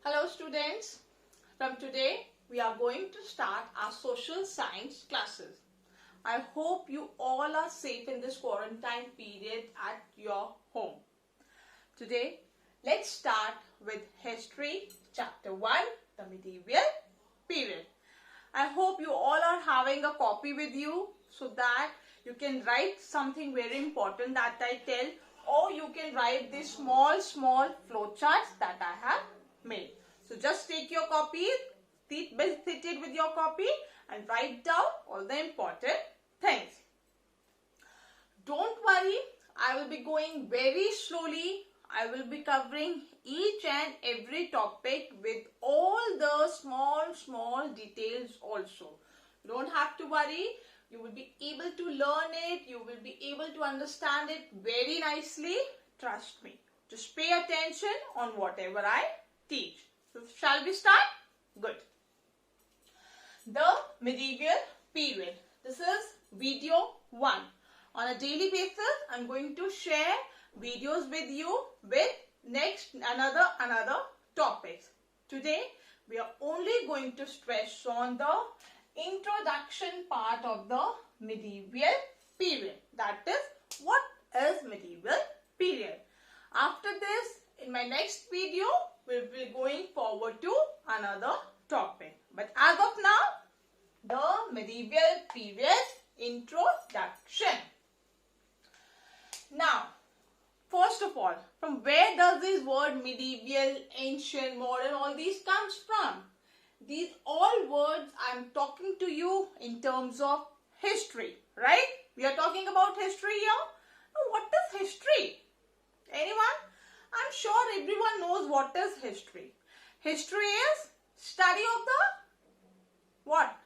Hello students, from today we are going to start our social science classes. I hope you all are safe in this quarantine period at your home. Today let's start with history chapter 1, the medieval period. I hope you all are having a copy with you so that you can write something very important that I tell, or you can write these small flowcharts that I have made. So just take your copy, sit it with your copy and write down all the important things. Don't worry, I will be going very slowly. I will be covering each and every topic with all the small details also. You don't have to worry. You will be able to learn it. You will be able to understand it very nicely. Trust me. Just pay attention on whatever I teach. So shall we start? Good. The medieval period. This is video 1. On a daily basis, I am going to share videos with you with another topics. Today, we are only going to stress on the introduction part of the medieval period. That is, what is medieval period? After this, in my next video, we will be going forward to another topic. But as of now, the medieval period introduction. Now, first of all, from where does this word medieval, ancient, modern, all these comes from? These all words I am talking to you in terms of history, right? We are talking about history here. Now, what is history? Anyone? I'm sure everyone knows what is history. History is study of the what?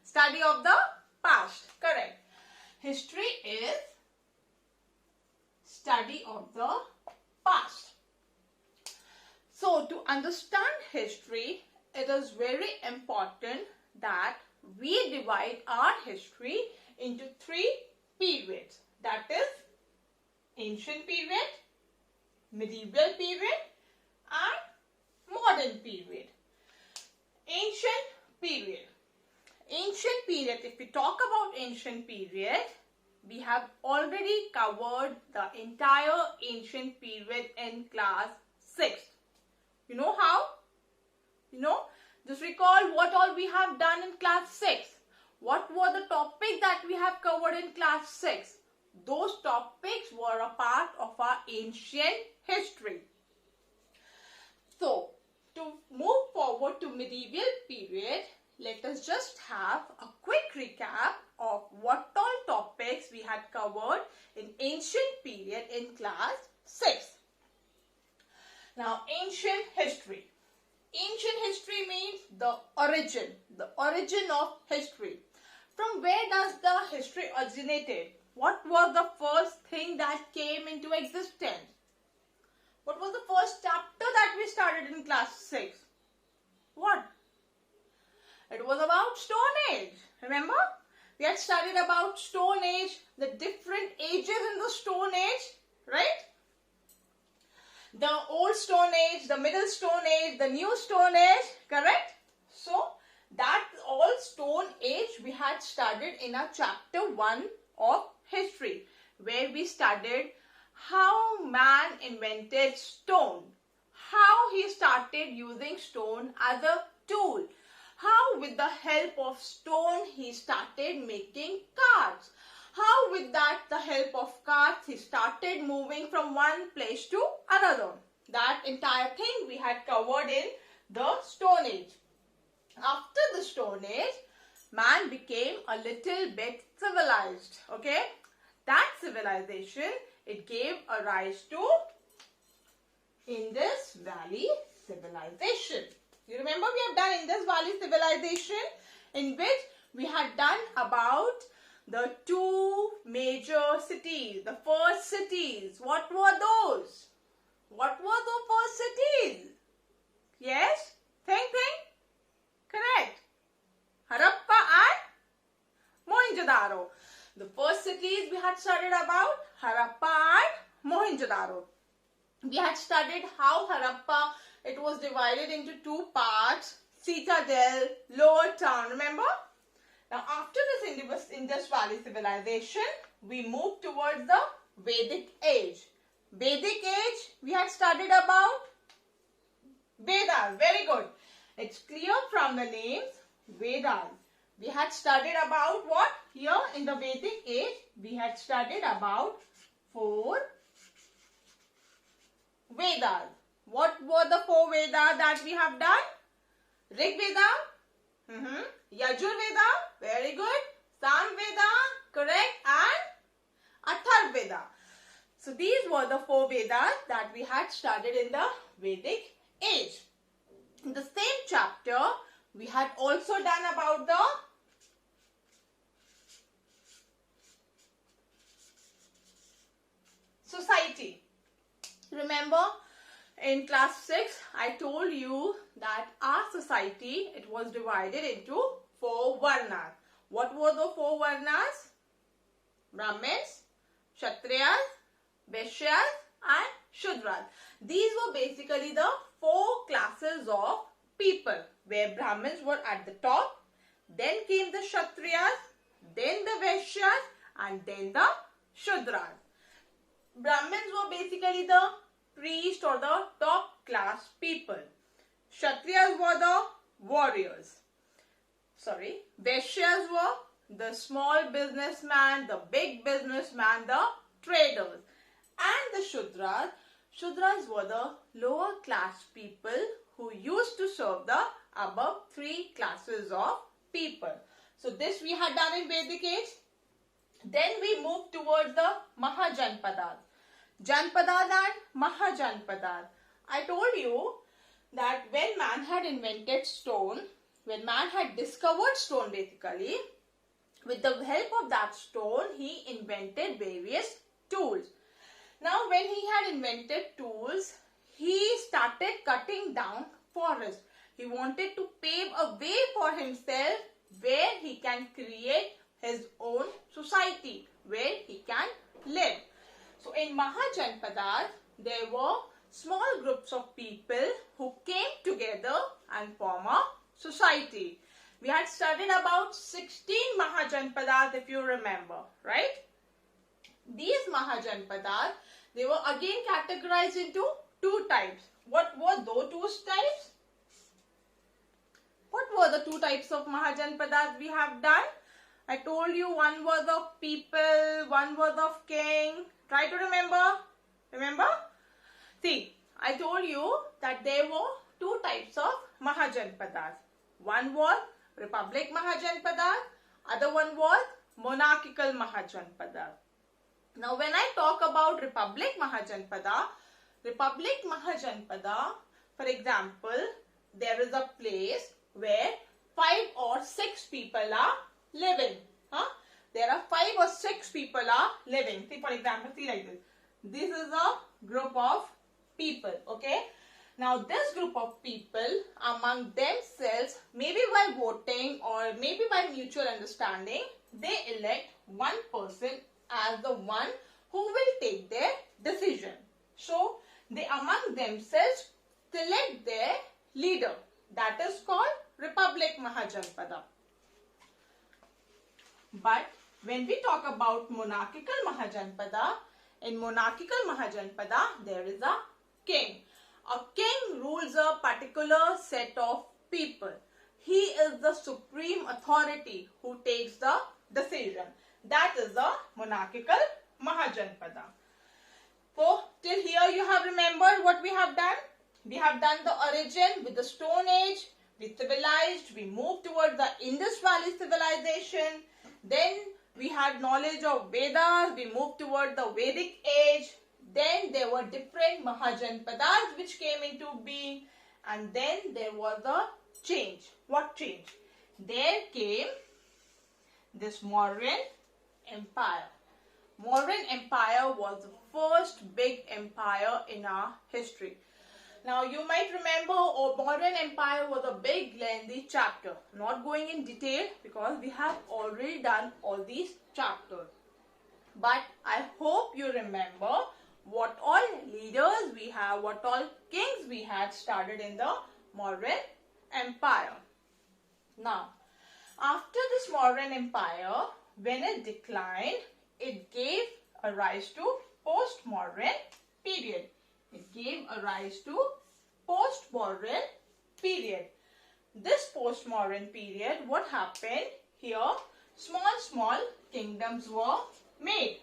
Study of the past. Correct. History is study of the past. So to understand history, it is very important that we divide our history into 3 periods. That is ancient period, medieval period and modern period. Ancient period. Ancient period, if we talk about ancient period, we have already covered the entire ancient period in class 6. You know how? Just recall what all we have done in class 6. What were the topics that we have covered in class 6? Those topics were a part of our ancient history. So, to move forward to medieval period, let us just have a quick recap of what all topics we had covered in ancient period in class 6. Now, ancient history. Ancient history means the origin of history. From where does the history originated? What was the first thing that came into existence? What was the first chapter that we started in class 6? What? It was about Stone Age. Remember? We had studied about Stone Age, the different ages in the Stone Age, right? The Old Stone Age, the Middle Stone Age, the New Stone Age, correct? So, that all Stone Age we had studied in our chapter 1 of history, where we studied how man invented stone, how he started using stone as a tool, how with the help of stone he started making carts, how with the help of carts he started moving from one place to another. That entire thing we had covered in the Stone Age. After the Stone Age, man became a little bit civilized. Okay, that civilization, it gave a rise to Indus Valley civilization. You remember we have done Indus Valley civilization, in which we had done about the 2 major cities, the first cities. What were those? What were the first cities? Yes? Think. Correct. Harappa and Mohenjo-daro. The first cities we had studied about Harappa and Mohenjo-daro. We had studied how Harappa, it was divided into two parts, Citadel, Lower Town, remember? Now after this Indus Valley civilization, we moved towards the Vedic age. Vedic age, we had studied about Vedas, very good. It's clear from the names, Vedas. We had studied about what? Here in the Vedic age, we had studied about 4 Vedas. What were the 4 Vedas that we have done? Rig Veda, Yajur Veda, very good. Sam Veda, correct, and Athar Veda. So these were the 4 Vedas that we had studied in the Vedic age. In the same chapter, we had also done about the society. Remember, in class 6, I told you that our society, it was divided into 4 Varnas. What were the 4 Varnas? Brahmins, Kshatriyas, Vaishyas and Shudras. These were basically the 4 classes of people, where Brahmins were at the top, then came the Kshatriyas, then the Vaishyas and then the Shudras. Brahmins were basically the priest or the top class people. Kshatriyas were the warriors. Vaishyas were the small businessman, the big businessman, the traders. And the Shudras were the lower class people who used to serve the above 3 classes of people. So this we had done in Vedic age. Then we moved towards the Mahajanpadas. Janpadas and Mahajanpadas. I told you that when man had invented stone, when man had discovered stone basically, with the help of that stone, he invented various tools. Now when he had invented tools, he started cutting down forests. He wanted to pave a way for himself where he can create his own society, where he can live. So in Mahajanpadas, there were small groups of people who came together and formed a society. We had studied about 16 Mahajanpadas, if you remember, right? These Mahajanpadas, they were again categorized into 2 types. What were those 2 types? What were the 2 types of Mahajanpadas we have done? I told you one was of people, one was of king. Try to remember. Remember? See, I told you that there were 2 types of Mahajanpadas. One was Republic Mahajanpadas, other one was Monarchical Mahajanpadas. Now when I talk about Republic Mahajanpada, for example, there is a place where 5 or 6 people are living. There are 5 or 6 people are living. See, for example, see like this. This is a group of people, okay? Now this group of people among themselves, maybe by voting or maybe by mutual understanding, they elect one person as the one who will take their decision. So they among themselves select their leader. That is called Republic Mahajanpada. But when we talk about Monarchical Mahajanpada, in Monarchical Mahajanpada there is a king. A king rules a particular set of people. He is the supreme authority who takes the decision. That is the Monarchical Mahajanpada. So till here you have remembered what we have done. We have done the origin with the Stone Age. We civilized. We moved towards the Indus Valley civilization. Then we had knowledge of Vedas. We moved toward the Vedic age. Then there were different Mahajanpadas which came into being. And then there was a change. What change? There came this Mauryan Empire. Mauryan Empire was the first big empire in our history. Now you might remember Mauryan Empire was a big lengthy chapter. Not going in detail because we have already done all these chapters. But I hope you remember what all leaders we have, what all kings we had started in the Mauryan Empire. Now, after this Mauryan Empire, when it declined, it gave a rise to post-Mauryan period. It gave a rise to post-Mauryan period. This post-Mauryan period, what happened? Here, small kingdoms were made.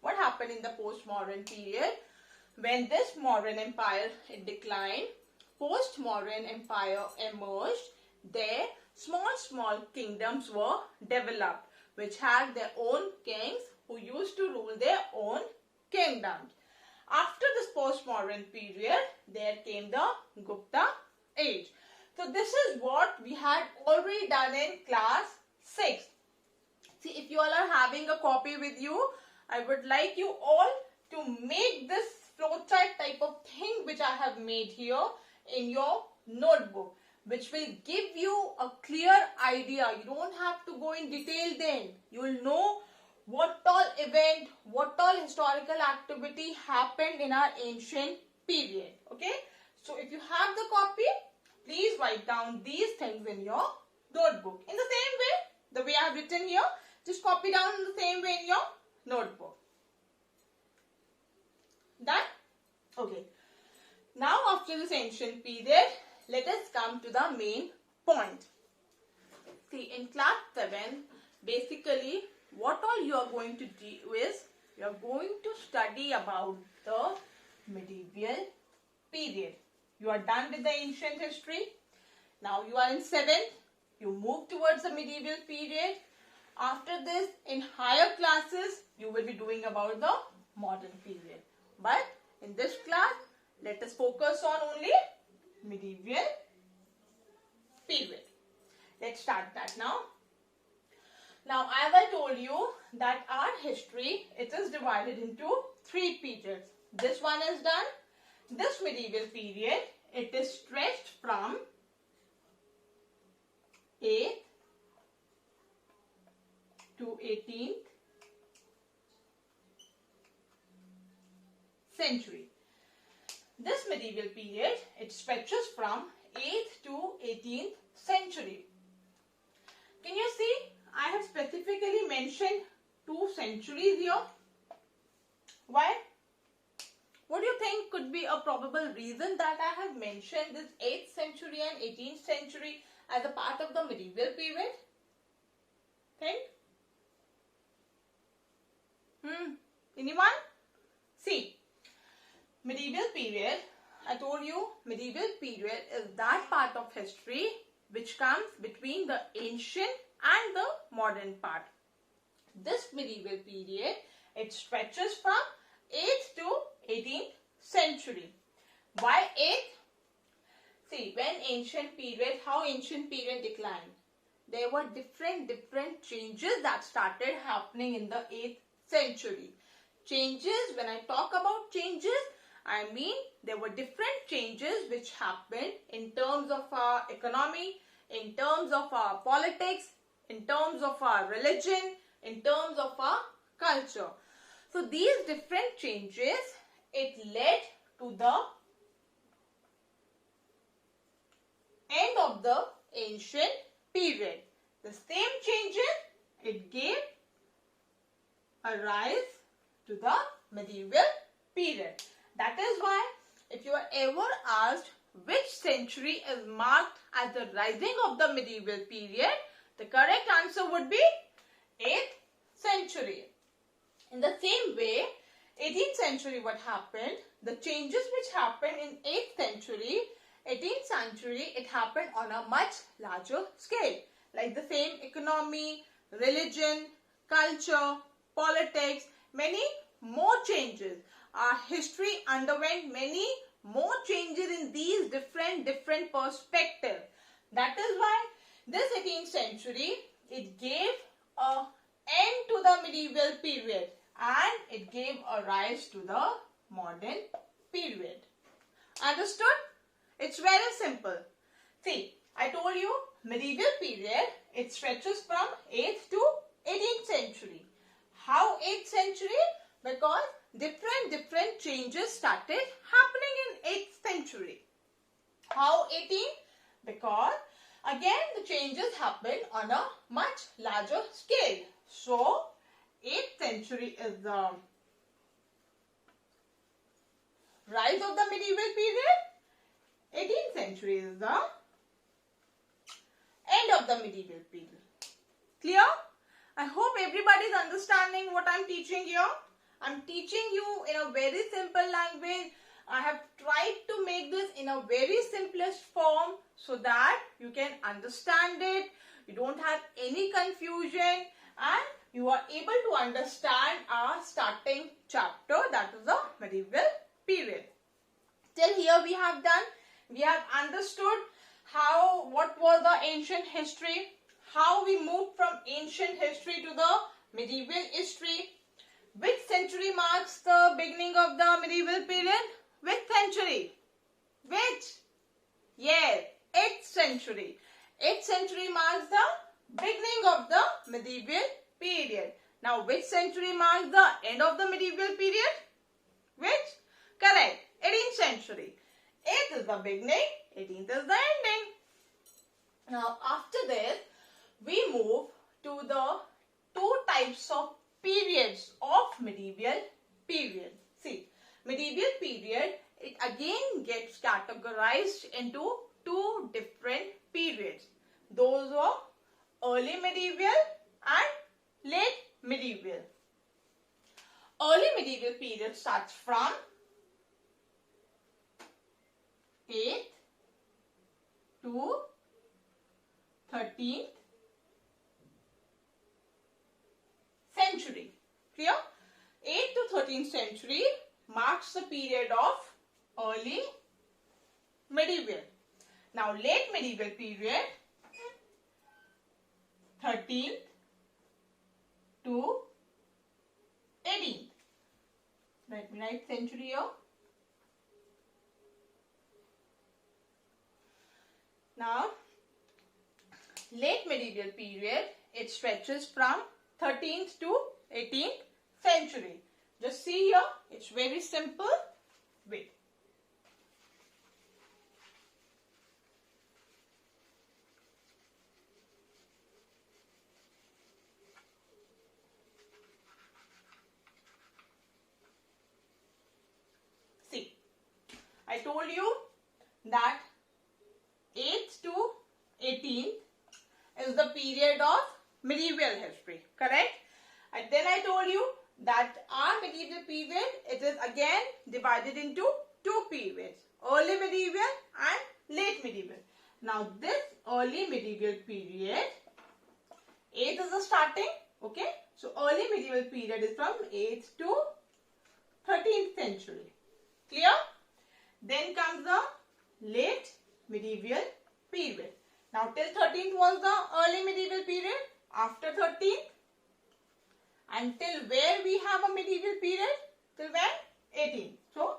What happened in the post-Mauryan period? When this Mauryan Empire declined, post-Mauryan Empire emerged. There, small kingdoms were developed, which had their own kings who used to rule their own kingdoms. After this post-Mauryan period, there came the Gupta age. So this is what we had already done in class 6. See, if you all are having a copy with you, I would like you all to make this flowchart type of thing which I have made here in your notebook, which will give you a clear idea. You don't have to go in detail then. You will know what all event, what all historical activity happened in our ancient period. Okay. So if you have the copy, please write down these things in your notebook. In the same way, the way I have written here, just copy down in the same way in your notebook. Done? Okay. Now after this ancient period, let us come to the main point. See, in class 7, basically what all you are going to do is, you are going to study about the medieval period. You are done with the ancient history. Now you are in 7th. You move towards the medieval period. After this, in higher classes, you will be doing about the modern period. But in this class, let us focus on only medieval period. Let's start that now. Now, as I told you that our history, it is divided into 3 periods. This one is done. This medieval period, it is stretched from 8th to 18th century. This medieval period, it stretches from 8th to 18th century. Can you see? I have specifically mentioned 2 centuries here. Why? What do you think could be a probable reason that I have mentioned this 8th century and 18th century as a part of the medieval period? Think? Anyone? See, medieval period, I told you, medieval period is that part of history which comes between the ancient and the modern part. This medieval period, it stretches from 8th to 18th century. Why 8th? See, when ancient period, how ancient period declined? There were different changes that started happening in the 8th century. Changes, when I talk about changes, I mean there were different changes which happened in terms of our economy, in terms of our politics, in terms of our religion, in terms of our culture. So these different changes, it led to the end of the ancient period. The same changes, it gave a rise to the medieval period. That is why if you are ever asked which century is marked as the rising of the medieval period, the correct answer would be 8th century. In the same way, 18th century, what happened? The changes which happened in 8th century, 18th century, it happened on a much larger scale. Like the same economy, religion, culture, politics, many more changes. Our history underwent many more changes in these different perspectives. That is why this 18th century, it gave an end to the medieval period and it gave a rise to the modern period. Understood? It's very simple. See, I told you medieval period, it stretches from 8th to 18th century. How 8th century? Because different changes started happening in 8th century. How 18th? Because again the changes happen on a much larger scale. So 8th century is the rise of the medieval period. 18th century is the end of the medieval period. Clear? I hope everybody is understanding what I am teaching here. I am teaching you in a very simple language. I have tried to make this in a very simplest form so that you can understand it. You don't have any confusion and you are able to understand our starting chapter, that is the medieval period. Till here we have understood what was the ancient history, how we moved from ancient history to the medieval history. Which century marks the beginning of the medieval period? Which century? Which? Yes, 8th century. 8th century marks the beginning of the medieval period. Now, which century marks the end of the medieval period? Which? Correct. 18th century. 8th is the beginning, 18th is the ending. Now, after this, we move to the two types of periods of medieval period. See, medieval period, it again gets categorized into two different periods. Those are early medieval and late medieval. Early medieval period starts from 8th to 13th century. Clear? 8th to 13th century marks the period of early medieval. Now, late medieval period, 13th to 18th. Let me write century here. Now, late medieval period, it stretches from 13th to 18th century. Just see here, it's very simple. Wait. See, I told you that 8th to 18th is the period of medieval history, correct? And then I told you that our medieval period, it is again divided into two periods, early medieval and late medieval. Now this early medieval period, 8th is the starting, okay? So early medieval period is from 8th to 13th century. Clear? Then comes the late medieval period. Now till 13th was the early medieval period. After 13th, until where we have a medieval period? Till when? 18th. So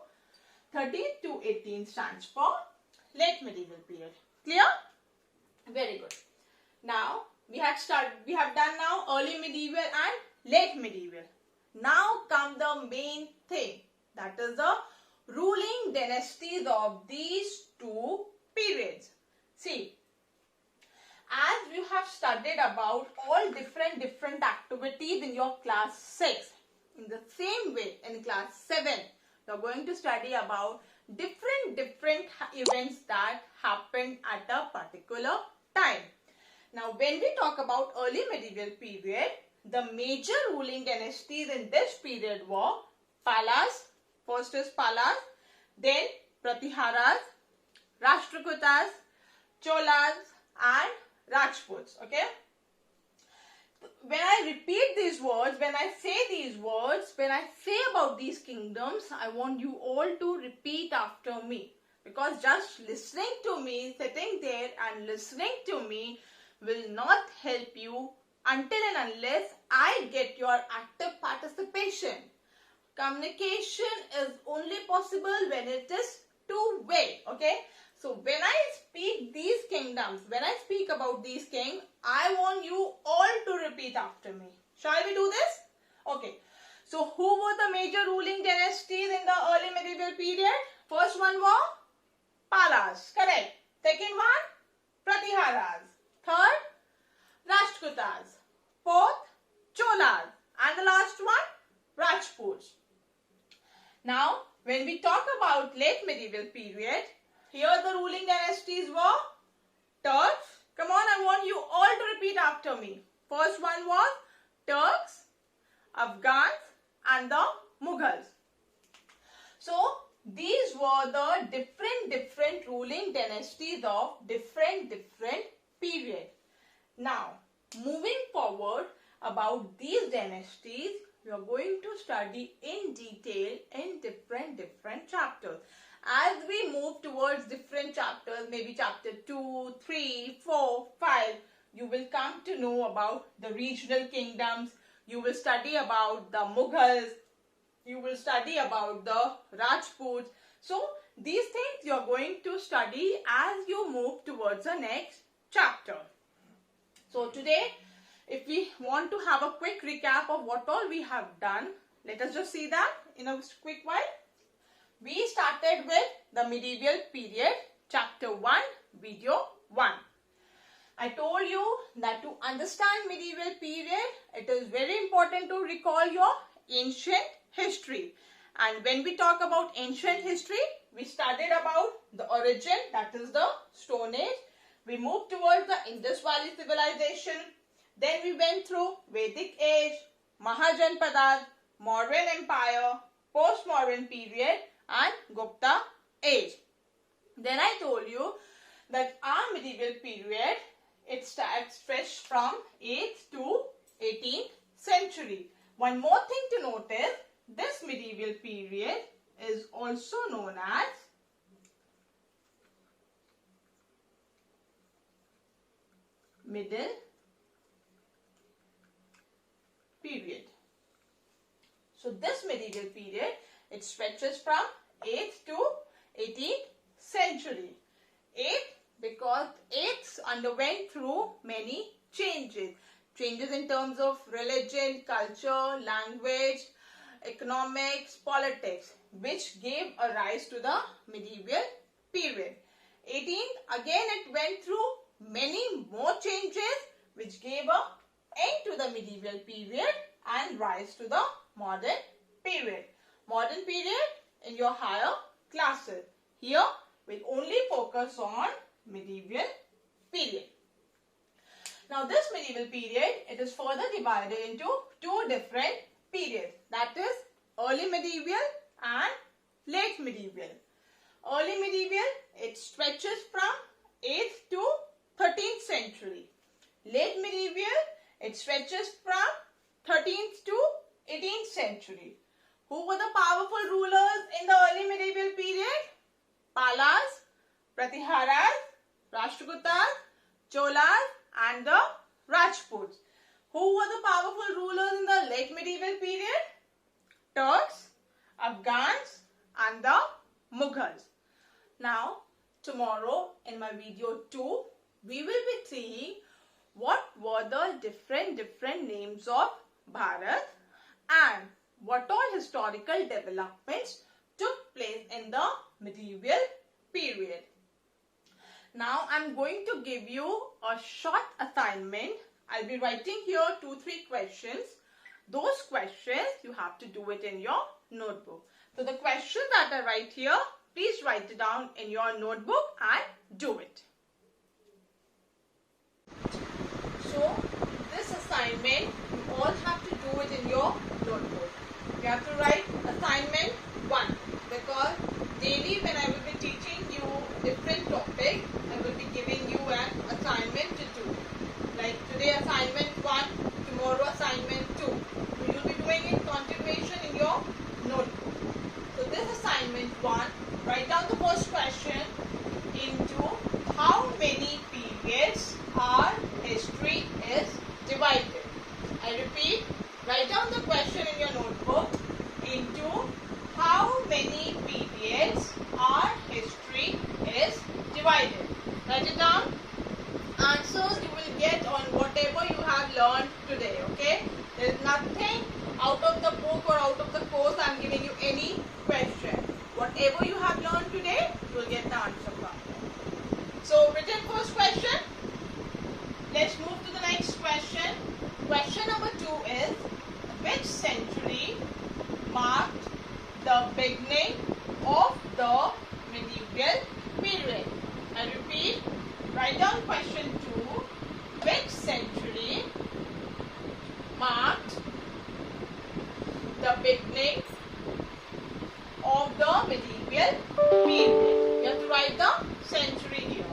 13th to 18th stands for late medieval period. Clear? Very good. Now we have done now early medieval and late medieval. Now come the main thing, that is the ruling dynasties of these two periods. See, as you have studied about all different activities in your class 6, in the same way in class 7, you are going to study about different events that happened at a particular time. Now, when we talk about early medieval period, the major ruling dynasties in this period were Palas. First is Palas, then Pratiharas, Rashtrakutas, Cholas and Rajputs. Okay. When I repeat these words, when I say these words, when I say about these kingdoms, I want you all to repeat after me. Because just listening to me, sitting there and listening to me will not help you until and unless I get your active participation. Communication is only possible when it is two-way. Okay. So when I speak these kingdoms, when I speak about these kings, I want you all to repeat after me. Shall we do this? Okay. So who were the major ruling dynasties in the early medieval period? First one was Palas. Correct. Second one, Pratiharas. Third, Rashtrakutas. Fourth, Cholas. And the last one, Rajputs. Now, when we talk about late medieval period, here the ruling dynasties were Turks. Come on, I want you all to repeat after me. First one was Turks, Afghans and the Mughals. So, these were the different ruling dynasties of different period. Now, moving forward about these dynasties, we are going to study in detail in different chapters. As we move towards different chapters, maybe chapter 2, 3, 4, 5, you will come to know about the regional kingdoms. You will study about the Mughals. You will study about the Rajputs. So, these things you are going to study as you move towards the next chapter. So, today, if we want to have a quick recap of what all we have done, let us just see that in a quick while. We started with the medieval period, chapter 1, video 1. I told you that to understand medieval period, it is very important to recall your ancient history. And when we talk about ancient history, we studied about the origin, that is the Stone Age. We moved towards the Indus Valley civilization. Then we went through Vedic age, Mahajanpadas, Mauryan Empire, post-Mauryan period and Gupta age. Then I told you that our medieval period, it stretched from 8th to 18th century. One more thing to notice, this medieval period is also known as Middle period. So this medieval period, it stretches from 8th to 18th century. 8th because 8th underwent through many changes. Changes in terms of religion, culture, language, economics, politics, which gave a rise to the medieval period. 18th, again it went through many more changes which gave a end to the medieval period and rise to the modern period. Modern period in your higher classes. Here we'll only focus on medieval period. Now this medieval period, it is further divided into two different periods. That is early medieval and late medieval. Early medieval, it stretches from 8th to 13th century. Late medieval, it stretches from 13th to 18th century. Who were the powerful rulers in the early medieval period? Palas, Pratiharas, Rashtrakutas, Cholas and the Rajputs. Who were the powerful rulers in the late medieval period? Turks, Afghans and the Mughals. Now, tomorrow in my video 2, we will be seeing what were the different names of Bharat and what all historical developments took place in the medieval period. Now I am going to give you a short assignment. I'll be writing here 2-3 questions. Those questions you have to do it in your notebook. So the questions that I write here, please write it down in your notebook and do it. So this assignment you all have to do it in your notebook. You have to write assignment 1 because daily when I will be teaching you different topics, I will be giving you an assignment to do. Like today assignment 1, tomorrow assignment 2. So you will be doing in continuation in your notebook. So this assignment 1, write down the first question into how many periods our history is Okay, there is nothing out of the book or out of the course. I am giving you any question. Whatever you have learned today, you will get the answer from. So written first question. Let's move to the next question. Question number 2 is, which century marked the beginning of the medieval period? I repeat, write down question 2. Which century marked the beginning of the medieval period? You have to write the century here.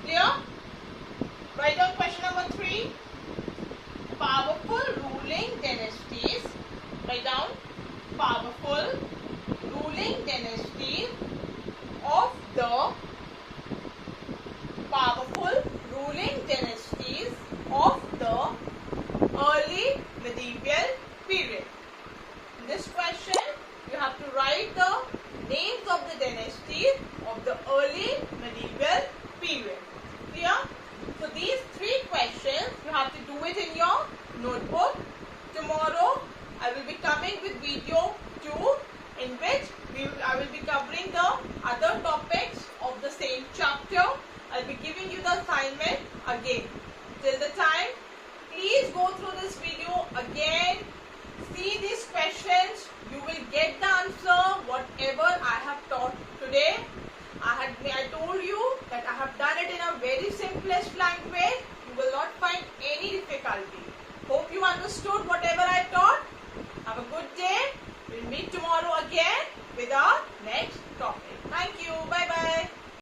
Clear? Write down question number 3. Powerful ruling dynasties. Write down powerful ruling dynasties of the early medieval period. In this question, you have to write the names of the dynasties of the early medieval period. Clear? So these 3 questions, you have to do it in your notebook. Tomorrow, I will be coming with video 2, in which I will be covering the other topics of the same chapter. I will be giving you the assignment again. Till the time, please go through this video again. See these questions. You will get the answer whatever I have taught today. I told you that I have done it in a very simplest language. You will not find any difficulty. Hope you understood whatever I taught. Have a good day. We'll meet tomorrow again with our